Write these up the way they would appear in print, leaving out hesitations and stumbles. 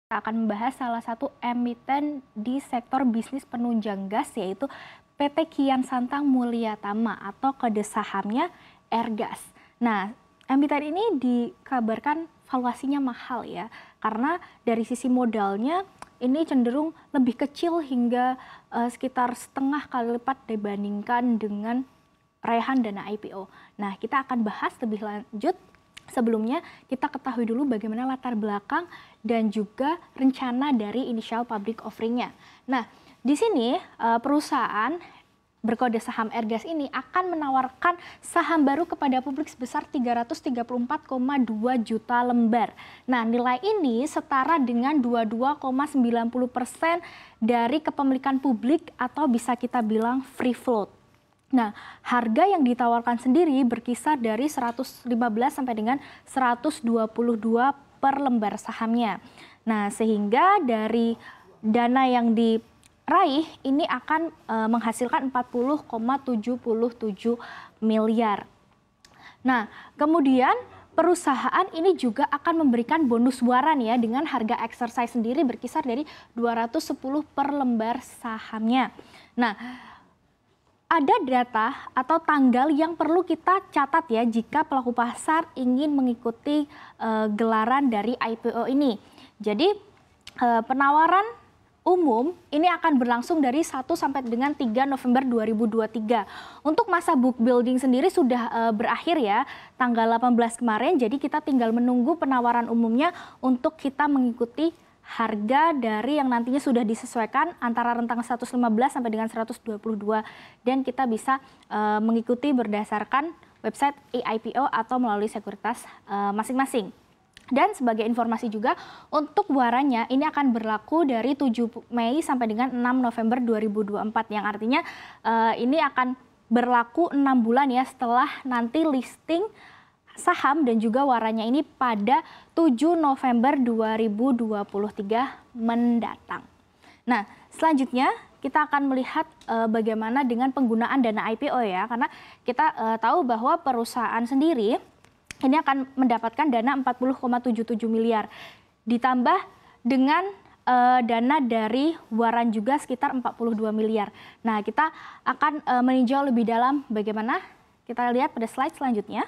Kita akan membahas salah satu emiten di sektor bisnis penunjang gas, yaitu PT Kian Santang Mulia Tama atau kode sahamnya Airgas. Nah, emiten ini dikabarkan valuasinya mahal ya, karena dari sisi modalnya ini cenderung lebih kecil hingga sekitar setengah kali lipat dibandingkan dengan raihan dana IPO. Nah, kita akan bahas lebih lanjut. Sebelumnya, kita ketahui dulu bagaimana latar belakang dan juga rencana dari initial public offering-nya. Nah, di sini perusahaan berkode saham Airgas ini akan menawarkan saham baru kepada publik sebesar 334,2 juta lembar. Nah, nilai ini setara dengan 22,90% dari kepemilikan publik atau bisa kita bilang free float. Nah, harga yang ditawarkan sendiri berkisar dari 115 sampai dengan 122 per lembar sahamnya. Nah, sehingga dari dana yang diraih ini akan menghasilkan 40,77 miliar. Nah, kemudian perusahaan ini juga akan memberikan bonus waran ya dengan harga exercise sendiri berkisar dari 210 per lembar sahamnya. Nah, ada data atau tanggal yang perlu kita catat ya jika pelaku pasar ingin mengikuti gelaran dari IPO ini. Jadi penawaran umum ini akan berlangsung dari 1 sampai dengan 3 November 2023. Untuk masa book building sendiri sudah berakhir ya tanggal 18 kemarin. Jadi kita tinggal menunggu penawaran umumnya untuk kita mengikuti harga dari yang nantinya sudah disesuaikan antara rentang 115 sampai dengan 122 dan kita bisa mengikuti berdasarkan website eIPO atau melalui sekuritas masing-masing. Dan sebagai informasi juga untuk warannya ini akan berlaku dari 7 Mei sampai dengan 6 November 2024 yang artinya ini akan berlaku 6 bulan ya setelah nanti listing saham dan juga warannya ini pada 7 November 2023 mendatang. Nah, selanjutnya kita akan melihat bagaimana dengan penggunaan dana IPO ya, karena kita tahu bahwa perusahaan sendiri ini akan mendapatkan dana 40,77 miliar. Ditambah dengan dana dari waran juga sekitar 42 miliar. Nah, kita akan meninjau lebih dalam bagaimana, kita lihat pada slide selanjutnya.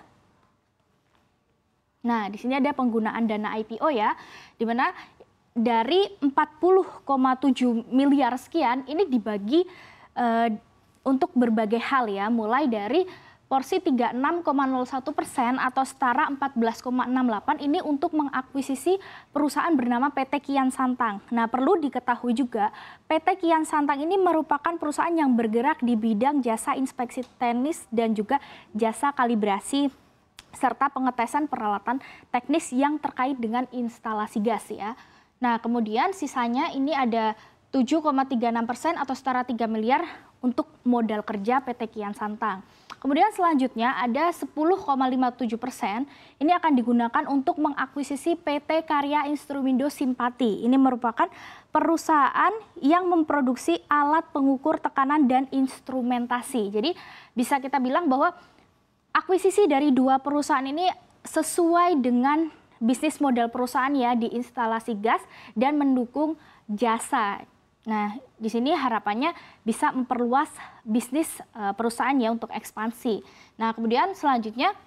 Nah, di sini ada penggunaan dana IPO ya, di mana dari 40,7 miliar sekian ini dibagi untuk berbagai hal ya, mulai dari porsi 36,01% atau setara 14,68 ini untuk mengakuisisi perusahaan bernama PT Kian Santang. Nah, perlu diketahui juga PT Kian Santang ini merupakan perusahaan yang bergerak di bidang jasa inspeksi teknis dan juga jasa kalibrasi serta pengetesan peralatan teknis yang terkait dengan instalasi gas ya. Nah, kemudian sisanya ini ada 7,36% atau setara 3 miliar untuk modal kerja PT Kian Santang. Kemudian selanjutnya ada 10,57% ini akan digunakan untuk mengakuisisi PT Karya Instrumindo Simpati. Ini merupakan perusahaan yang memproduksi alat pengukur tekanan dan instrumentasi. Jadi bisa kita bilang bahwa akuisisi dari dua perusahaan ini sesuai dengan bisnis model perusahaan ya di instalasi gas dan mendukung jasa. Nah, di sini harapannya bisa memperluas bisnis perusahaan ya untuk ekspansi. Nah, kemudian selanjutnya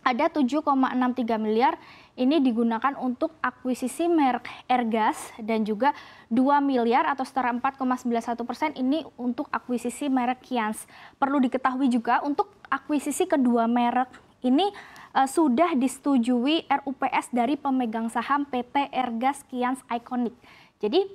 ada 7,63 miliar ini digunakan untuk akuisisi merek Airgas dan juga 2 miliar atau setara 4,91% ini untuk akuisisi merek Kians. Perlu diketahui juga untuk akuisisi kedua merek ini sudah disetujui RUPS dari pemegang saham PT Airgas Kians Iconic. Jadi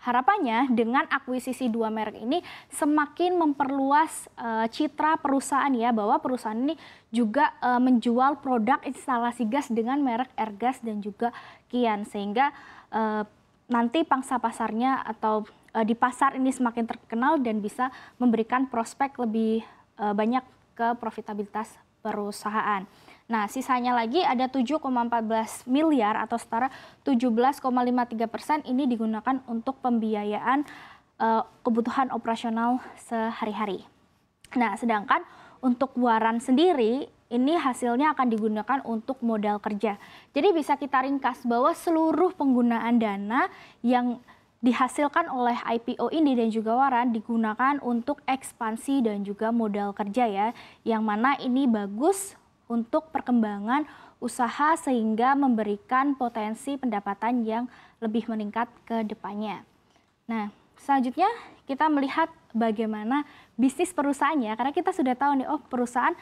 harapannya dengan akuisisi dua merek ini semakin memperluas citra perusahaan ya, bahwa perusahaan ini juga menjual produk instalasi gas dengan merek Airgas dan juga Kian, sehingga nanti pangsa pasarnya atau di pasar ini semakin terkenal dan bisa memberikan prospek lebih banyak ke profitabilitas perusahaan. Nah, sisanya lagi ada 7,14 miliar atau setara 17,53% ini digunakan untuk pembiayaan kebutuhan operasional sehari-hari. Nah, sedangkan untuk waran sendiri, ini hasilnya akan digunakan untuk modal kerja. Jadi bisa kita ringkas bahwa seluruh penggunaan dana yang dihasilkan oleh IPO ini dan juga waran digunakan untuk ekspansi dan juga modal kerja ya, yang mana ini bagus untuk perkembangan usaha sehingga memberikan potensi pendapatan yang lebih meningkat ke depannya. Nah, selanjutnya kita melihat bagaimana bisnis perusahaannya, karena kita sudah tahu nih, oh perusahaan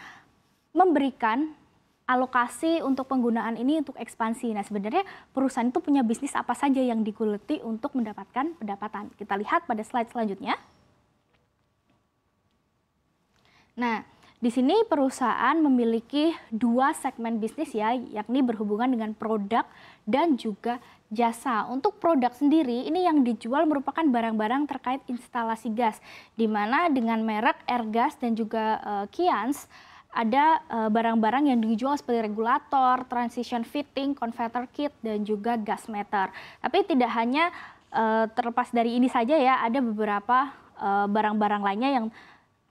memberikan alokasi untuk penggunaan ini untuk ekspansi. Nah, sebenarnya perusahaan itu punya bisnis apa saja yang digeluti untuk mendapatkan pendapatan. Kita lihat pada slide selanjutnya. Nah, di sini perusahaan memiliki dua segmen bisnis ya, yakni berhubungan dengan produk dan juga jasa. Untuk produk sendiri, ini yang dijual merupakan barang-barang terkait instalasi gas, di mana dengan merek Airgas dan juga Kians, ada barang-barang yang dijual seperti regulator, transition fitting, converter kit, dan juga gas meter. Tapi tidak hanya terlepas dari ini saja ya, ada beberapa barang-barang lainnya yang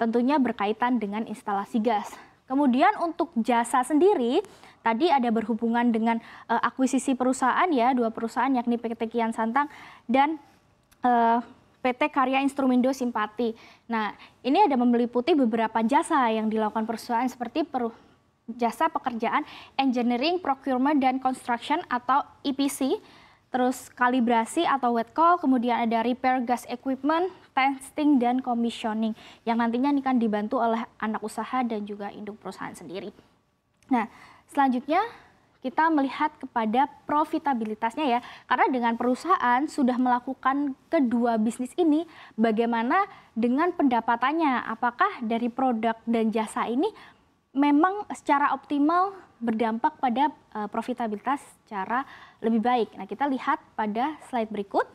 tentunya berkaitan dengan instalasi gas. Kemudian untuk jasa sendiri, tadi ada berhubungan dengan akuisisi perusahaan ya, dua perusahaan yakni PT Kian Santang dan PT Karya Instrumindo Simpati. Nah, ini ada meliputi beberapa jasa yang dilakukan perusahaan seperti jasa pekerjaan engineering, procurement, dan construction atau EPC, terus kalibrasi atau wet call, kemudian ada repair gas equipment, testing, dan commissioning yang nantinya ini akan dibantu oleh anak usaha dan juga induk perusahaan sendiri. Nah, selanjutnya kita melihat kepada profitabilitasnya ya, karena dengan perusahaan sudah melakukan kedua bisnis ini, bagaimana dengan pendapatannya, apakah dari produk dan jasa ini memang secara optimal berdampak pada profitabilitas secara lebih baik. Nah, kita lihat pada slide berikut.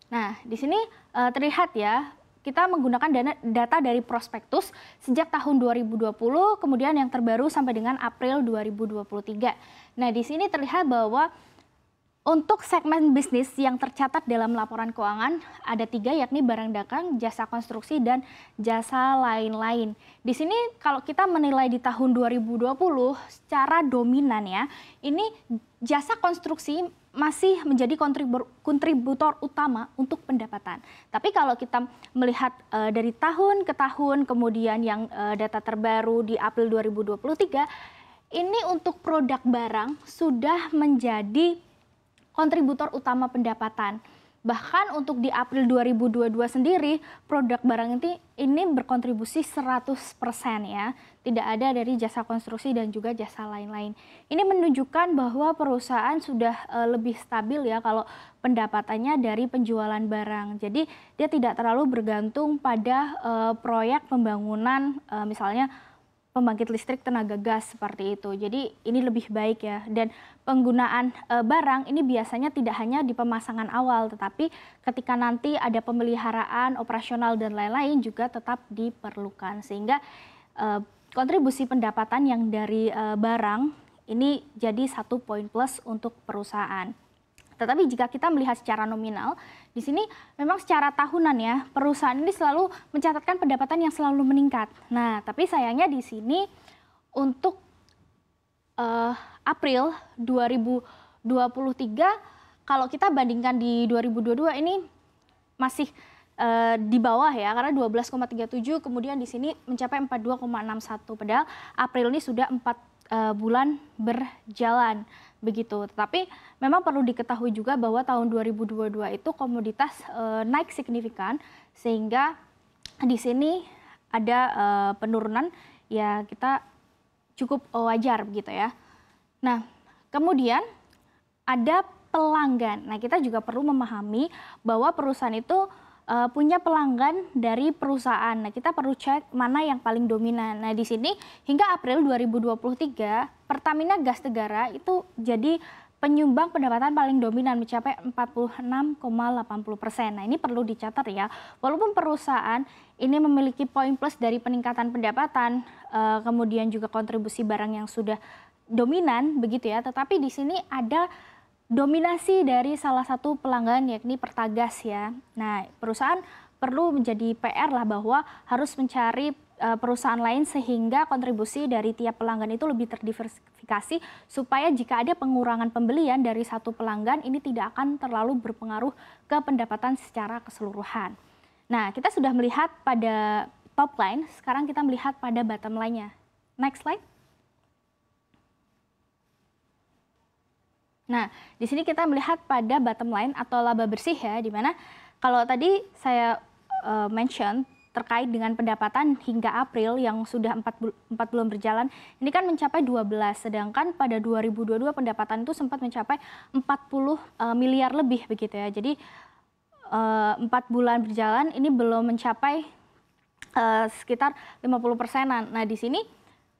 Nah, di sini terlihat ya, kita menggunakan data dari prospektus sejak tahun 2020, kemudian yang terbaru sampai dengan April 2023. Nah, di sini terlihat bahwa untuk segmen bisnis yang tercatat dalam laporan keuangan ada 3, yakni barang dagang, jasa konstruksi, dan jasa lain-lain. Di sini kalau kita menilai di tahun 2020 secara dominan ya, ini jasa konstruksi masih menjadi kontributor utama untuk pendapatan. Tapi kalau kita melihat dari tahun ke tahun, kemudian yang data terbaru di April 2023, ini untuk produk barang sudah menjadi kontributor utama pendapatan. Bahkan untuk di April 2022 sendiri, produk barang ini berkontribusi 100% ya. Tidak ada dari jasa konstruksi dan juga jasa lain-lain. Ini menunjukkan bahwa perusahaan sudah lebih stabil ya kalau pendapatannya dari penjualan barang. Jadi dia tidak terlalu bergantung pada proyek pembangunan misalnya pembangkit listrik tenaga gas seperti itu. Jadi ini lebih baik ya. Dan penggunaan barang ini biasanya tidak hanya di pemasangan awal, tetapi ketika nanti ada pemeliharaan, operasional, dan lain-lain juga tetap diperlukan. Sehingga kontribusi pendapatan yang dari barang ini jadi satu poin plus untuk perusahaan. Tetapi jika kita melihat secara nominal, di sini memang secara tahunan ya, perusahaan ini selalu mencatatkan pendapatan yang selalu meningkat. Nah, tapi sayangnya di sini untuk April 2023, kalau kita bandingkan di 2022 ini masih di bawah ya, karena 12,37, kemudian di sini mencapai 42,61, padahal April ini sudah 4 bulan berjalan begitu. Tetapi memang perlu diketahui juga bahwa tahun 2022 itu komoditas naik signifikan, sehingga di sini ada penurunan ya, kita cukup wajar begitu ya. Nah, kemudian ada pelanggan. Nah, kita juga perlu memahami bahwa perusahaan itu punya pelanggan dari perusahaan. Nah, kita perlu cek mana yang paling dominan. Nah, di sini hingga April 2023, Pertamina Gas Negara itu jadi penyumbang pendapatan paling dominan mencapai 46,80%. Nah, ini perlu dicatat ya. Walaupun perusahaan ini memiliki poin plus dari peningkatan pendapatan, kemudian juga kontribusi barang yang sudah dominan begitu ya, tetapi di sini ada dominasi dari salah satu pelanggan yakni Pertagas ya. Nah, perusahaan perlu menjadi PR lah bahwa harus mencari perusahaan lain sehingga kontribusi dari tiap pelanggan itu lebih terdiversifikasi supaya jika ada pengurangan pembelian dari satu pelanggan ini tidak akan terlalu berpengaruh ke pendapatan secara keseluruhan. Nah, kita sudah melihat pada top line, sekarang kita melihat pada bottom line-nya. Next slide. Nah, di sini kita melihat pada bottom line atau laba bersih ya, di mana kalau tadi saya mention terkait dengan pendapatan hingga April yang sudah 4 bulan berjalan, ini kan mencapai 12, sedangkan pada 2022 pendapatan itu sempat mencapai 40 miliar lebih begitu ya. Jadi 4 bulan berjalan ini belum mencapai sekitar 50%-an. Nah, di sini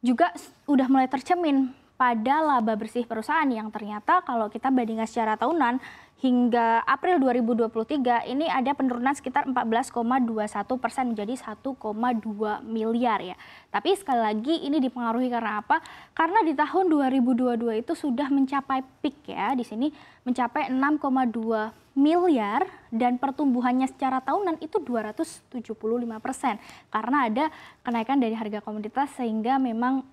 juga udah mulai tercermin pada laba bersih perusahaan yang ternyata kalau kita bandingkan secara tahunan hingga April 2023 ini ada penurunan sekitar 14,21% menjadi 1,2 miliar ya. Tapi sekali lagi ini dipengaruhi karena apa? Karena di tahun 2022 itu sudah mencapai peak ya, di sini mencapai 6,2 miliar dan pertumbuhannya secara tahunan itu 275% karena ada kenaikan dari harga komoditas sehingga memang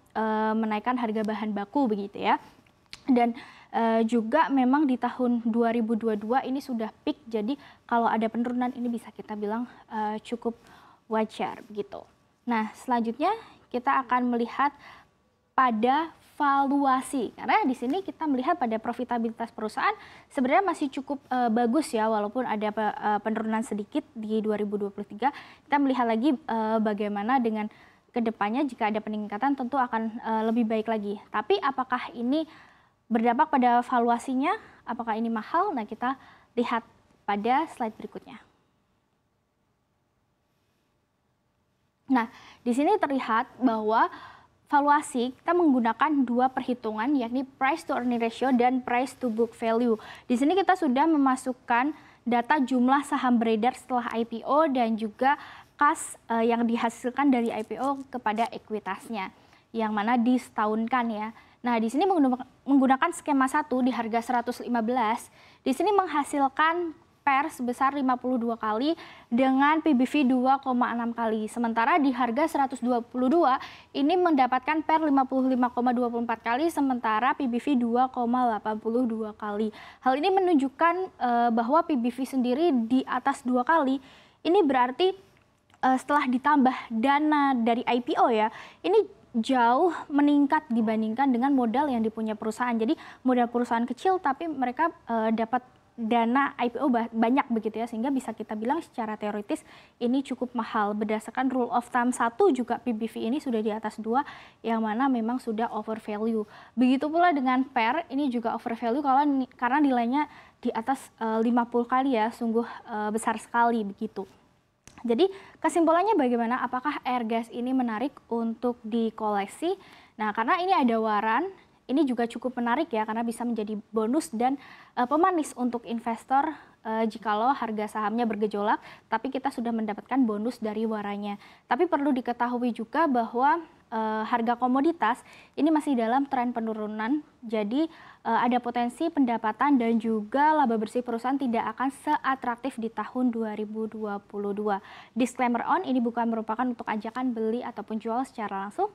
menaikkan harga bahan baku begitu ya. Dan juga memang di tahun 2022 ini sudah peak, jadi kalau ada penurunan ini bisa kita bilang cukup wajar begitu. Nah, selanjutnya kita akan melihat pada valuasi, karena di sini kita melihat pada profitabilitas perusahaan sebenarnya masih cukup bagus ya, walaupun ada penurunan sedikit di 2023. Kita melihat lagi bagaimana dengan kedepannya jika ada peningkatan tentu akan lebih baik lagi. Tapi apakah ini berdampak pada valuasinya, apakah ini mahal? Nah, kita lihat pada slide berikutnya. Nah, di sini terlihat bahwa valuasi kita menggunakan dua perhitungan, yakni price to earning ratio dan price to book value. Di sini kita sudah memasukkan data jumlah saham beredar setelah IPO dan juga kas yang dihasilkan dari IPO kepada ekuitasnya, yang mana disetahunkan ya. Nah, di sini menggunakan skema 1 di harga 115, di sini menghasilkan PER sebesar 52 kali dengan PBV 2,6 kali. Sementara di harga 122 ini mendapatkan PER 55,24 kali sementara PBV 2,82 kali. Hal ini menunjukkan bahwa PBV sendiri di atas 2 kali. Ini berarti setelah ditambah dana dari IPO ya, ini jauh meningkat dibandingkan dengan modal yang dipunya perusahaan. Jadi modal perusahaan kecil tapi mereka dapat dana IPO banyak begitu ya, sehingga bisa kita bilang secara teoritis ini cukup mahal. Berdasarkan rule of thumb 1 juga PBV ini sudah di atas 2 yang mana memang sudah over value. Begitu pula dengan PER ini juga over value karena nilainya di atas 50 kali ya, sungguh besar sekali begitu. Jadi kesimpulannya bagaimana? Apakah Airgas ini menarik untuk dikoleksi? Nah, karena ini ada waran, ini juga cukup menarik ya karena bisa menjadi bonus dan pemanis untuk investor jikalau harga sahamnya bergejolak, tapi kita sudah mendapatkan bonus dari warannya. Tapi perlu diketahui juga bahwa harga komoditas ini masih dalam tren penurunan, jadi ada potensi pendapatan dan juga laba bersih perusahaan tidak akan seatraktif di tahun 2022. Disclaimer on, ini bukan merupakan untuk ajakan beli ataupun jual secara langsung,